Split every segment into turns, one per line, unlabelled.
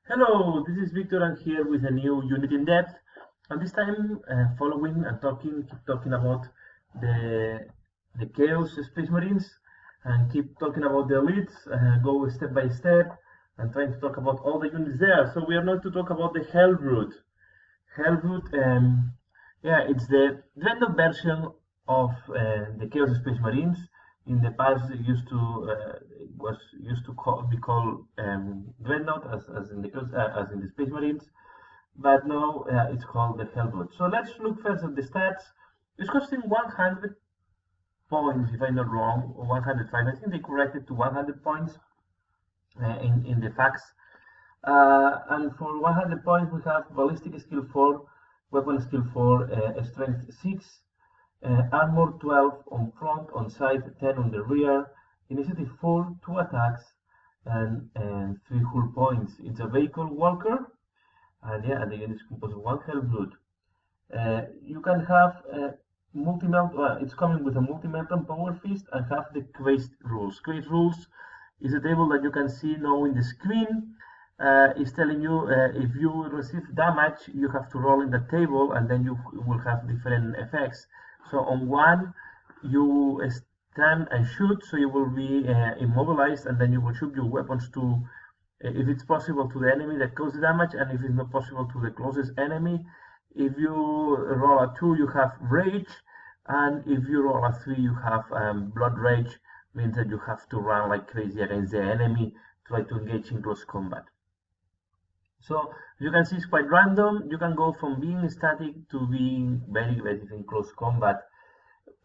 Hello, this is Victor. I'm here with a new unit in depth, and this time following and keep talking about the Chaos Space Marines, and keep talking about the elites. Go step by step, and trying to talk about all the units there. So we are going to talk about the Helbrute. Helbrute, yeah, it's the dreadnought version of the Chaos Space Marines. In the past, it was used to be called dreadnought as in the Space Marines, but now it's called the Helbrute. So let's look first at the stats. It's costing 100 points, if I'm not wrong, or 105. I think they corrected to 100 points in the facts. And for 100 points, we have ballistic skill 4, weapon skill 4, strength 6, armor 12 on front, on side 10 on the rear, initiative 4, 2 attacks, and 3 hull points. It's a vehicle walker, and yeah, and the unit is composed of 1 Helbrute. You can have multi-melt, it's coming with a multi-melt and power fist, and have the quest rules. Quest rules is a table that you can see now in the screen. It's telling you if you receive damage, you have to roll in the table, and then you will have different effects. So on 1, you stand and shoot, so you will be immobilized, and then you will shoot your weapons to, if it's possible, to the enemy that causes damage, and if it's not possible, to the closest enemy. If you roll a 2, you have rage, and if you roll a 3, you have blood rage, means that you have to run like crazy against the enemy, try to engage in close combat. So you can see it's quite random. You can go from being static to being very aggressive in close combat.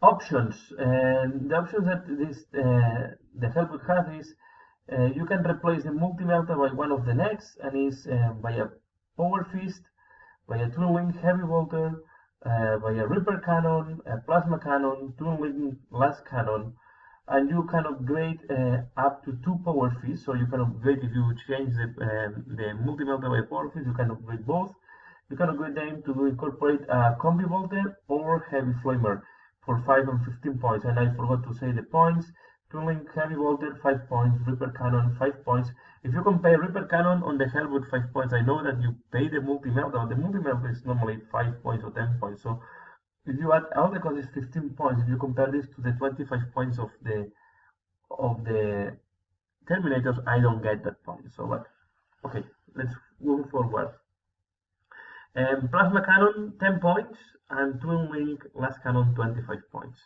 Options, and the options that the Helbrute has is you can replace the multi-melter by one of the next, and is by a power fist, by a twin-wing heavy bolter, by a Reaper cannon, a plasma cannon, twin-wing last cannon, and you can upgrade up to 2 power fists. So you can upgrade, if you change the multi-melter by power fist, you can upgrade both. You can upgrade them to incorporate a combi bolter or heavy flamer for 5 and 15 points. And I forgot to say the points. Twin heavy bolter 5 points, Reaper cannon 5 points. If you compare Reaper cannon on the Helbrute 5 points, I know that you pay the multi-melter. The multi-melter is normally 5 points or 10 points. So if you add all the cost is 15 points, if you compare this to the 25 points of the Terminators, I don't get that point. So but okay, let's move forward. Plasma cannon 10 points, and twin wing last cannon 25 points.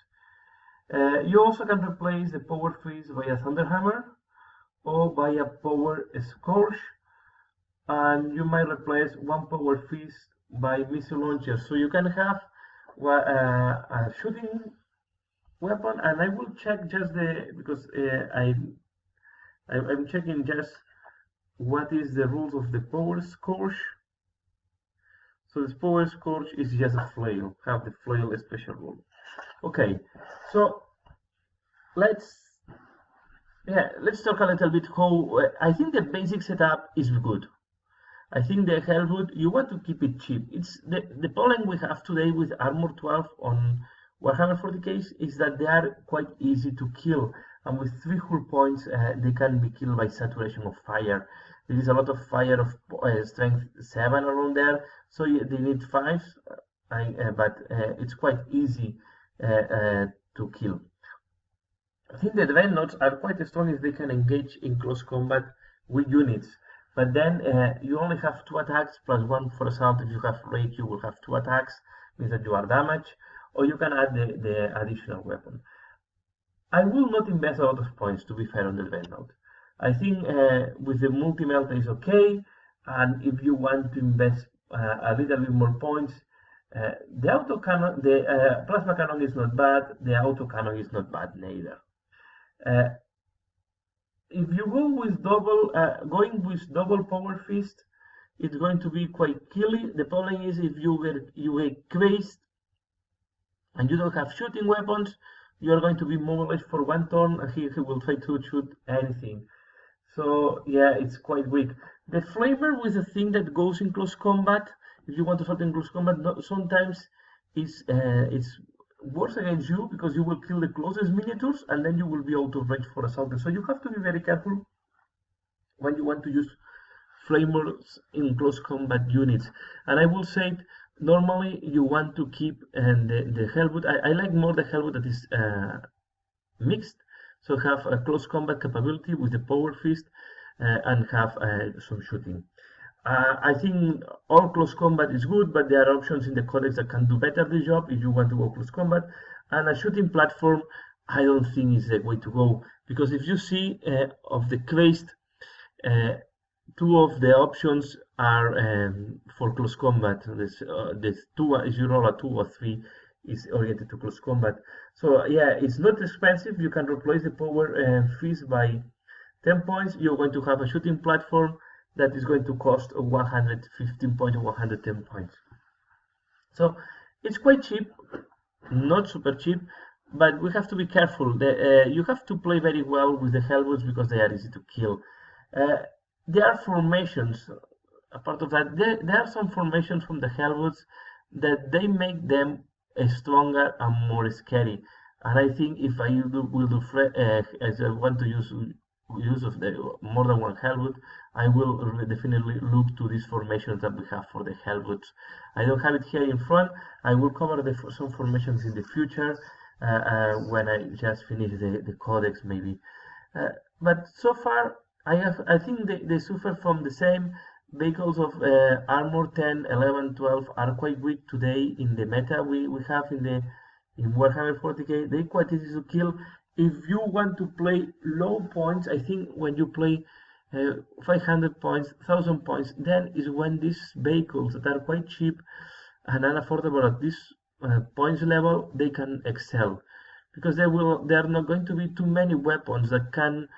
You also can replace the power fist by a thunderhammer or by a power scourge, and you might replace one power fist by missile launcher. So you can have a shooting weapon, and I will check just because I'm checking just what is the rules of the power scourge. So this power scourge is just a flail, have the flail special rule. Okay, so let's talk a little bit how I think the basic setup is good. I think the Helbrute, you want to keep it cheap. It's the problem we have today with Armor 12 on Warhammer 40k is that they are quite easy to kill, and with 3 hull points they can be killed by saturation of fire. There is a lot of fire of strength 7 around there, so they need 5, but it's quite easy to kill. I think the dreadnoughts are quite strong if they can engage in close combat with units. But then you only have 2 attacks plus 1 for assault. If you have rage, you will have 2 attacks, means that you are damaged, or you can add the additional weapon. I will not invest a lot of points, to be fair, on the dreadnought. I think with the multi-melter is okay, and if you want to invest a little bit more points, the autocannon, the plasma cannon is not bad, the autocannon is not bad neither. If you go with going with double power fist, it's going to be quite killy. The problem is if you get crazed and you don't have shooting weapons, you are going to be mobilized for 1 turn, and he will try to shoot anything. So yeah, it's quite weak. The flavor with the thing that goes in close combat, if you want to fight in close combat, sometimes it's worse against you because you will kill the closest miniatures, and then you will be out of range for assault. So you have to be very careful when you want to use frameworks in close combat units. And I will say, normally you want to keep the Helbrute. I like more the Helbrute that is mixed, so have a close combat capability with the power fist and have some shooting. I think all close combat is good, but there are options in the codex that can do better the job if you want to go close combat. And a shooting platform, I don't think is the way to go, because if you see of the quest, two of the options are for close combat. This two, if you roll a 2 or 3, is oriented to close combat. So yeah, it's not expensive. You can replace the power fist by 10 points. You're going to have a shooting platform that is going to cost 115 points or 110 points. So it's quite cheap, not super cheap, but we have to be careful. You have to play very well with the Helbrutes because they are easy to kill. There are formations. Apart of that, there are some formations from the Helbrutes that they make them stronger and more scary. And I think if I as I want to use of the more than one Helbrute, I will definitely look to these formations that we have for the Helbrutes. I don't have it here in front. I will cover some formations in the future when I just finish the codex maybe. But so far, I think they suffer from the same. Vehicles of armor 10, 11, 12 are quite weak today in the meta we have in Warhammer 40k. They're quite easy to kill. If you want to play low points, I think when you play 500 points, 1000 points, then is when these vehicles that are quite cheap and unaffordable at this points level, they can excel, because there are not going to be too many weapons that can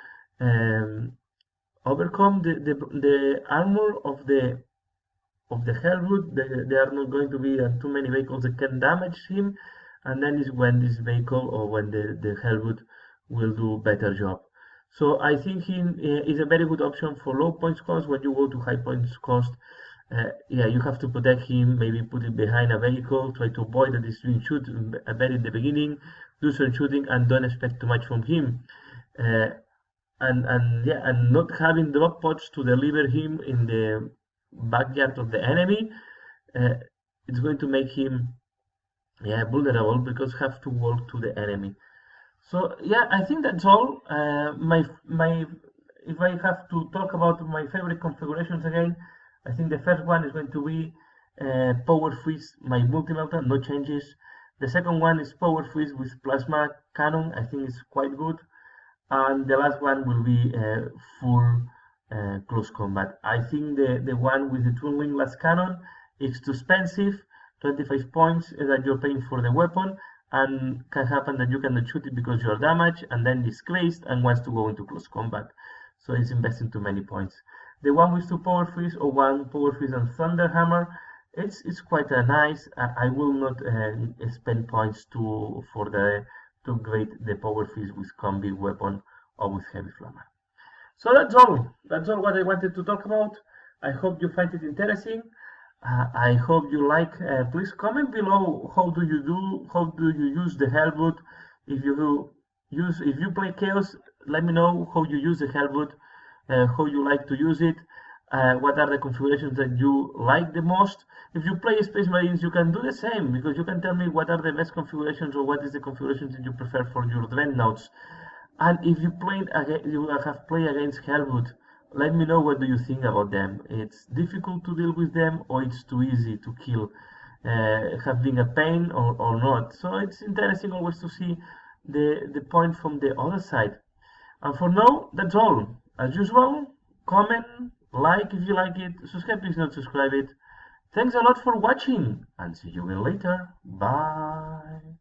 overcome the armor of the Helbrute. There are not going to be too many vehicles that can damage him, and then is when this vehicle or when the Helbrute will do better job. So I think he is a very good option for low points cost. When you go to high points cost, yeah, you have to protect him, maybe put it behind a vehicle, try to avoid that he's doing shoot very in the beginning, do some shooting, and don't expect too much from him. And not having drop pods to deliver him in the backyard of the enemy, it's going to make him vulnerable, because have to walk to the enemy. So yeah, I think that's all. If I have to talk about my favorite configurations again, I think the first one is going to be power fist, my multi-melta, no changes. The second one is power fist with plasma cannon. I think it's quite good. And the last one will be full close combat. I think the one with the twin wing cannon is too expensive, 25 points that you're paying for the weapon, and can happen that you cannot shoot it because you're damaged and then disgraced and wants to go into close combat. So it's investing too many points. The one with 2 power fist or 1 power fist and thunder hammer, it's quite nice. I will not spend points to upgrade the power fist with combi weapon or with heavy flammer. So that's all what I wanted to talk about. I hope you find it interesting. I hope you like. Please comment below how do you use the Helbrute. If you play Chaos, let me know how you use the Helbrute, how you like to use it, what are the configurations that you like the most. If you play Space Marines, you can do the same, because you can tell me what are the best configurations or what is the configurations that you prefer for your Dreadnoughts. And if you have played against Helbrute, let me know what do you think about them. It's difficult to deal with them, or it's too easy to kill, have been a pain or not. So it's interesting always to see the point from the other side. And for now, that's all. As usual, comment, like if you like it, subscribe if not subscribe it. Thanks a lot for watching, and see you again later. Bye.